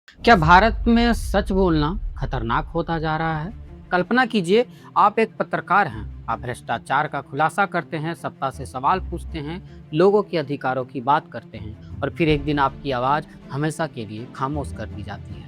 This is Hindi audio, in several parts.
क्या भारत में सच बोलना खतरनाक होता जा रहा है? कल्पना कीजिए, आप एक पत्रकार हैं। आप भ्रष्टाचार का खुलासा करते हैं, सत्ता से सवाल पूछते हैं, लोगों के अधिकारों की बात करते हैं और फिर एक दिन आपकी आवाज़ हमेशा के लिए खामोश कर दी जाती है।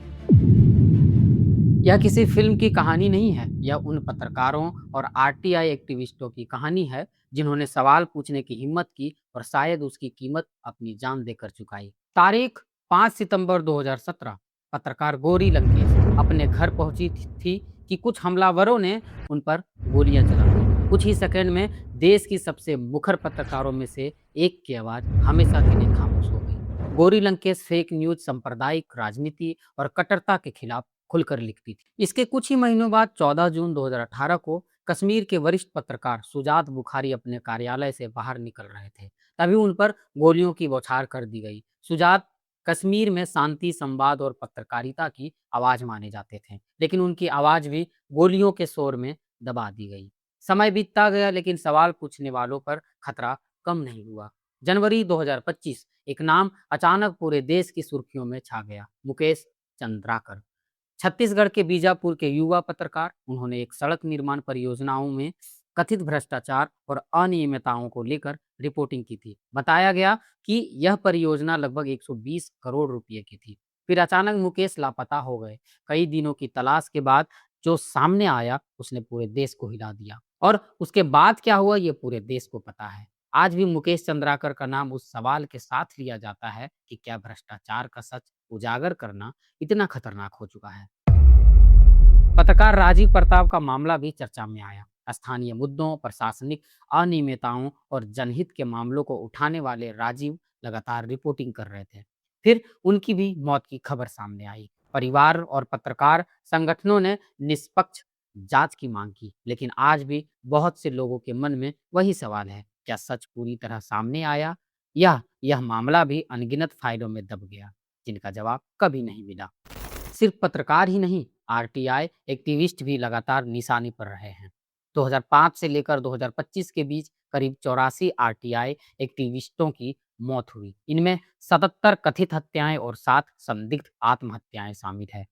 यह किसी फ़िल्म की कहानी नहीं है, यह उन पत्रकारों और आरटीआई एक्टिविस्टों की कहानी है, जिन्होंने सवाल पूछने की हिम्मत की और शायद उसकी कीमत अपनी जान देकर चुकाई। तारीख 5 सितंबर 2017। पत्रकार गौरी लंकेश अपने घर पहुंची थी कि कुछ हमलावरों ने उन पर गोलियां चला दी। कुछ ही सेकंड में देश की सबसे मुखर पत्रकारों में से एक की आवाज़ हमेशा के लिए खामोश हो गई। गौरी लंकेश फेक न्यूज़, सांप्रदायिक राजनीति और कट्टरता के खिलाफ खुलकर लिखती थी। इसके कुछ ही महीनों बाद 14 जून 2018 को कश्मीर के वरिष्ठ पत्रकार सुजात बुखारी अपने कार्यालय से बाहर निकल रहे थे। तभी उन पर गोलियों की बौछार कर दी गई। सुजात कश्मीर में शांति, संवाद और पत्रकारिता की आवाज माने जाते थे, लेकिन उनकी आवाज भी गोलियों के शोर में दबा दी गई। समय बीतता गया, लेकिन सवाल पूछने वालों पर खतरा कम नहीं हुआ। जनवरी 2025 एक नाम अचानक पूरे देश की सुर्खियों में छा गया। मुकेश चंद्राकर, छत्तीसगढ़ के बीजापुर के युवा पत्रकार। उन्होंने एक सड़क निर्माण परियोजनाओं में कथित भ्रष्टाचार और अनियमितताओं को लेकर रिपोर्टिंग की थी। बताया गया कि यह परियोजना लगभग 120 करोड़ रुपए की थी। फिर अचानक मुकेश लापता हो गए। कई दिनों की तलाश के बाद जो सामने आया, उसने पूरे देश को हिला दिया। और उसके बाद क्या हुआ, ये पूरे देश को पता है। आज भी मुकेश चंद्राकर का नाम उस सवाल के साथ लिया जाता है कि क्या भ्रष्टाचार का सच उजागर करना इतना खतरनाक हो चुका है। पत्रकार राजीव प्रताप का मामला भी चर्चा में आया। स्थानीय मुद्दों, प्रशासनिक अनियमितताओं और जनहित के मामलों को उठाने वाले राजीव लगातार रिपोर्टिंग कर रहे थे। फिर उनकी भी मौत की खबर सामने आई। परिवार और पत्रकार संगठनों ने निष्पक्ष जांच की मांग की, लेकिन आज भी बहुत से लोगों के मन में वही सवाल है, क्या सच पूरी तरह सामने आया या यह मामला भी अनगिनत फाइलों में दब गया, जिनका जवाब कभी नहीं मिला। सिर्फ पत्रकार ही नहीं, आरटीआई एक्टिविस्ट भी लगातार निशाने पर रहे हैं। 2005 से लेकर 2025 के बीच करीब 84 आरटीआई एक्टिविस्टों की मौत हुई। इनमें 77 कथित हत्याएं और 7 संदिग्ध आत्महत्याएं शामिल है।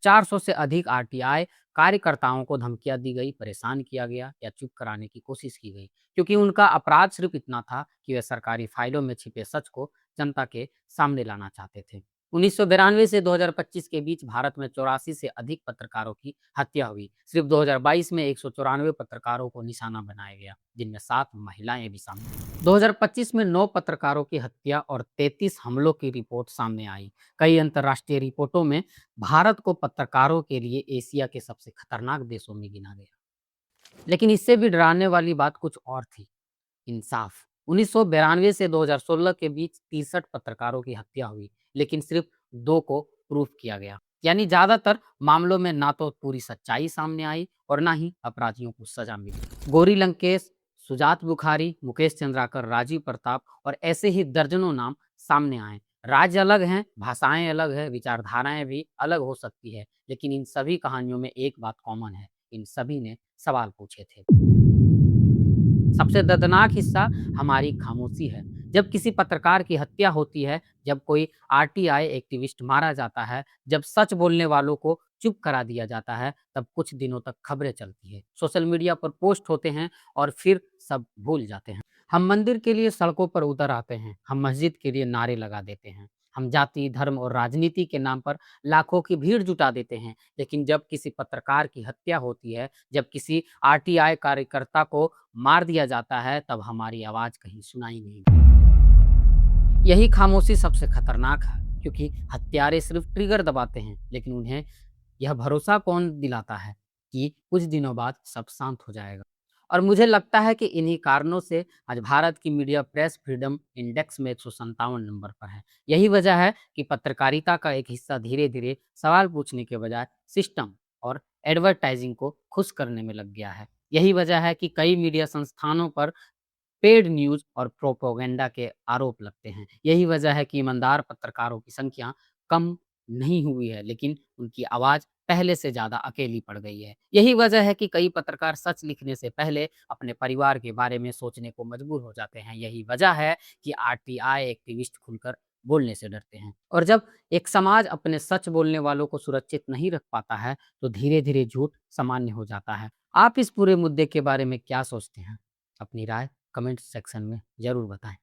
400 से अधिक आरटीआई कार्यकर्ताओं को धमकियां दी गई, परेशान किया गया या चुप कराने की कोशिश की गई, क्योंकि उनका अपराध सिर्फ इतना था कि वे सरकारी फाइलों में छिपे सच को जनता के सामने लाना चाहते थे। 1992 से 2025 के बीच भारत में 84 से अधिक पत्रकारों की हत्या हुई। सिर्फ 2022 में 194 पत्रकारों को निशाना बनाया गया, जिनमें 7 महिलाएं भी शामिल। 2025 में 9 पत्रकारों की हत्या और 33 हमलों की रिपोर्ट सामने आई। कई अंतर्राष्ट्रीय रिपोर्टों में भारत को पत्रकारों के लिए एशिया के सबसे खतरनाक देशों में गिना गया। लेकिन इससे भी डराने वाली बात कुछ और थी, इंसाफ। 1992 से 2016 के बीच 63 पत्रकारों की हत्या हुई, लेकिन सिर्फ 2 को प्रूफ किया गया। यानी ज्यादातर मामलों में ना तो पूरी सच्चाई सामने आई और ना ही अपराधियों को सजा मिली। गौरी लंकेश, सुजात बुखारी, मुकेश चंद्राकर, राजीव प्रताप और ऐसे ही दर्जनों नाम सामने आए। राज्य अलग हैं, भाषाएं अलग है, विचारधाराएं भी अलग हो सकती है, लेकिन इन सभी कहानियों में एक बात कॉमन है, इन सभी ने सवाल पूछे थे। सबसे दर्दनाक हिस्सा हमारी खामोशी है। जब किसी पत्रकार की हत्या होती है, जब कोई आरटीआई एक्टिविस्ट मारा जाता है, जब सच बोलने वालों को चुप करा दिया जाता है, तब कुछ दिनों तक खबरें चलती है, सोशल मीडिया पर पोस्ट होते हैं और फिर सब भूल जाते हैं। हम मंदिर के लिए सड़कों पर उतर आते हैं, हम मस्जिद के लिए नारे लगा देते हैं, हम जाति, धर्म और राजनीति के नाम पर लाखों की भीड़ जुटा देते हैं, लेकिन जब किसी पत्रकार की हत्या होती है, जब किसी आरटीआई कार्यकर्ता को मार दिया जाता है, तब हमारी आवाज कहीं सुनाई नहीं देती। यही खामोशी सबसे खतरनाक है, क्योंकि हत्यारे सिर्फ ट्रिगर दबाते हैं, लेकिन उन्हें यह भरोसा कौन दिलाता है कि कुछ दिनों बाद सब शांत हो जाएगा। और मुझे लगता है कि इन्हीं कारणों से आज भारत की मीडिया प्रेस फ्रीडम इंडेक्स में 157 नंबर पर है। यही वजह है कि पत्रकारिता का एक हिस्सा धीरे धीरे सवाल पूछने के बजाय सिस्टम और एडवर्टाइजिंग को खुश करने में लग गया है। यही वजह है कि कई मीडिया संस्थानों पर पेड न्यूज़ और प्रोपेगेंडा के आरोप लगते हैं। यही वजह है कि ईमानदार पत्रकारों की संख्या कम नहीं हुई है, लेकिन उनकी आवाज़ पहले से ज़्यादा अकेली पड़ गई है। यही वजह है कि कई पत्रकार सच लिखने से पहले अपने परिवार के बारे में सोचने को मजबूर हो जाते हैं। यही वजह है कि आरटीआई एक्टिविस्ट खुलकर बोलने से डरते हैं। और जब एक समाज अपने सच बोलने वालों को सुरक्षित नहीं रख पाता है, तो धीरे-धीरे झूठ सामान्य हो जाता है। आप इस पूरे मुद्दे के बारे में क्या सोचते हैं? अपनी राय कमेंट सेक्शन में ज़रूर बताएँ।